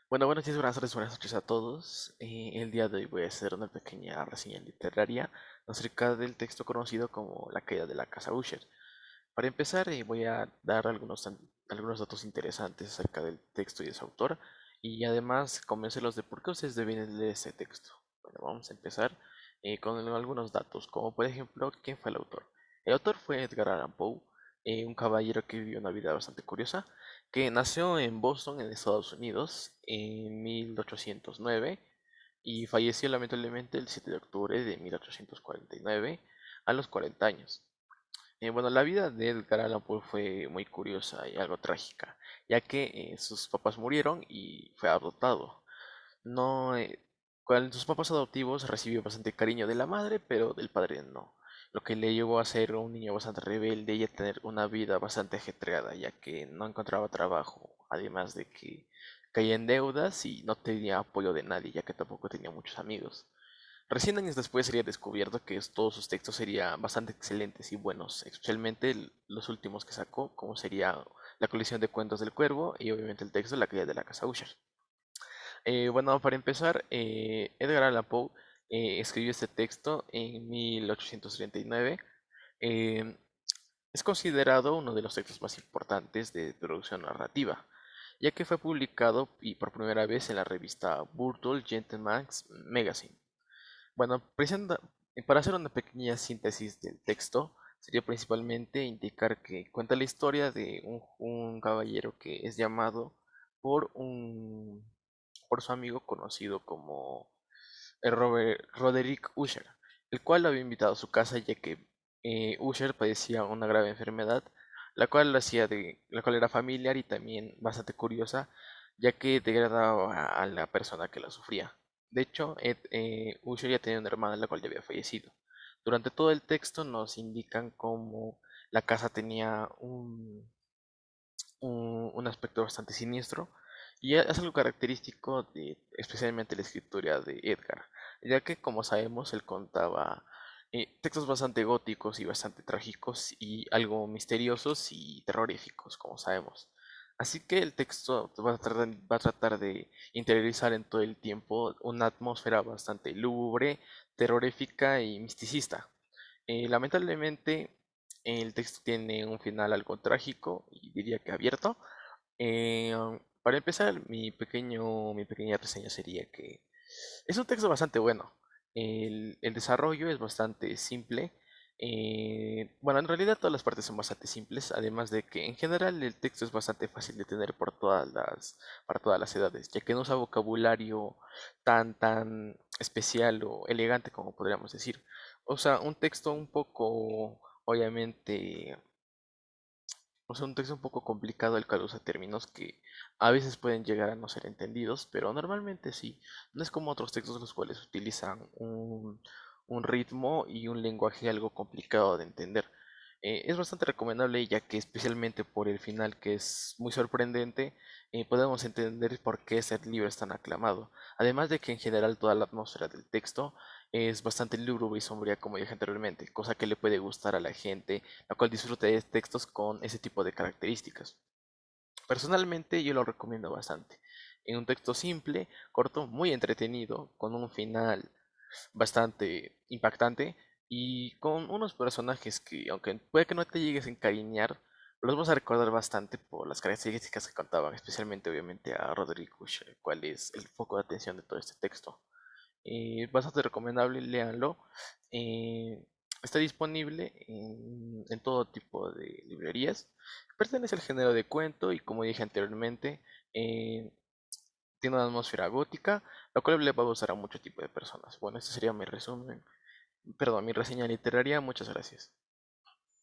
Bueno, buenos días, buenas noches a todos. El día de hoy voy a hacer una pequeña reseña literaria acerca del texto conocido como La caída de la casa Usher. Para empezar, voy a dar algunos datos interesantes acerca del texto y de su autor, y además convencerlos de por qué ustedes deben leer ese texto. Bueno, vamos a empezar con algunos datos, como por ejemplo, ¿quién fue el autor? El autor fue Edgar Allan Poe, un caballero que vivió una vida bastante curiosa, que nació en Boston, en Estados Unidos, en 1809 y falleció lamentablemente el 7 de octubre de 1849 a los 40 años. Bueno, la vida de Edgar Allan Poe fue muy curiosa y algo trágica, ya que sus papás murieron y fue adoptado. No, con sus papás adoptivos recibió bastante cariño de la madre, pero del padre no. Lo que le llevó a ser un niño bastante rebelde y a tener una vida bastante ajetreada, ya que no encontraba trabajo, además de que caía en deudas y no tenía apoyo de nadie, ya que tampoco tenía muchos amigos. Recién años después sería descubierto que todos sus textos serían bastante excelentes y buenos, especialmente los últimos que sacó, como sería la colección de cuentos del cuervo y obviamente el texto La caída de la casa Usher. Bueno, para empezar, Edgar Allan Poe escribió este texto en 1839. Eh, es considerado uno de los textos más importantes de producción narrativa, ya que fue publicado y por primera vez en la revista Burton Gentleman's Magazine. Bueno, para hacer una pequeña síntesis del texto, sería principalmente indicar que cuenta la historia de un caballero que es llamado por por su amigo conocido como Roderick Usher, el cual lo había invitado a su casa ya que Usher padecía una grave enfermedad, la cual era familiar y también bastante curiosa, ya que degradaba a la persona que la sufría. De hecho, Usher ya tenía una hermana la cual ya había fallecido. Durante todo el texto nos indican cómo la casa tenía un aspecto bastante siniestro y es algo característico de especialmente la escritura de Edgar, ya que como sabemos él contaba textos bastante góticos y bastante trágicos y algo misteriosos y terroríficos, como sabemos. Así que el texto va a tratar de interiorizar en todo el tiempo una atmósfera bastante lúgubre, terrorífica y misticista. Lamentablemente, el texto tiene un final algo trágico y diría que abierto. Para empezar, mi pequeña reseña sería que es un texto bastante bueno. El desarrollo es bastante simple. Bueno, en realidad todas las partes son bastante simples, además de que en general el texto es bastante fácil de tener para todas las edades, ya que no usa vocabulario tan especial o elegante como podríamos decir. O sea, un texto un poco, obviamente, o sea, un texto un poco complicado el cual usa términos que a veces pueden llegar a no ser entendidos, pero normalmente sí. No es como otros textos los cuales utilizan un ritmo y un lenguaje algo complicado de entender. Es bastante recomendable ya que especialmente por el final que es muy sorprendente, podemos entender por qué ese libro es tan aclamado. Además de que en general toda la atmósfera del texto es bastante lúgubre y sombría como dije anteriormente, cosa que le puede gustar a la gente la cual disfruta de textos con ese tipo de características. Personalmente yo lo recomiendo bastante. En un texto simple, corto, muy entretenido, con un final bastante impactante y con unos personajes que, aunque puede que no te llegues a encariñar, los vas a recordar bastante por las características que contaban, especialmente obviamente a Roderick Usher, el cual es el foco de atención de todo este texto. Bastante recomendable, léanlo. Eh, Está disponible en todo tipo de librerías. Pertenece al género de cuento y como dije anteriormente, eh, tiene una atmósfera gótica, lo cual le va a gustar a mucho tipo de personas. Bueno, este sería mi resumen, perdón, mi reseña literaria. Muchas gracias.